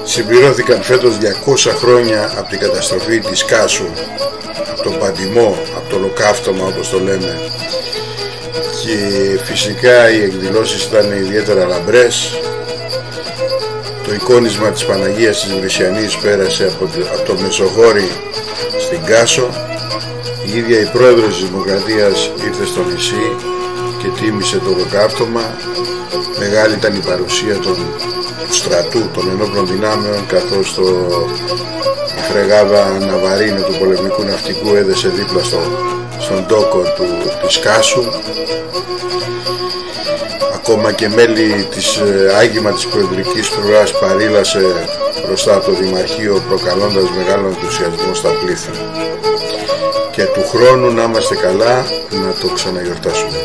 Συμπληρώθηκαν φέτος 200 χρόνια από την καταστροφή της Κάσου, από τον παντημό, από το ολοκαύτωμα όπως το λέμε, και φυσικά οι εκδηλώσεις ήταν ιδιαίτερα λαμπρές. Το εικόνισμα της Παναγίας της Βρυσιανής πέρασε από το Μεσογόρι στην Κάσο. Η ίδια η πρόεδρος της Δημοκρατίας ήρθε στο νησί και τίμησε το ολοκαύτωμα. Μεγάλη ήταν η παρουσία του στρατού, των ενόπλων δυνάμεων, καθώς η φρεγάδα Ναβαρίνο του πολεμικού ναυτικού έδεσε δίπλα στον τόκο της Κάσου. Ακόμα και μέλη της άγημα της προεδρικής φρουράς παρήλασε μπροστά από το Δημαρχείο, προκαλώντας μεγάλο ενθουσιασμό στα πλήθη. Και του χρόνου, να είμαστε καλά, να το ξαναγιορτάσουμε.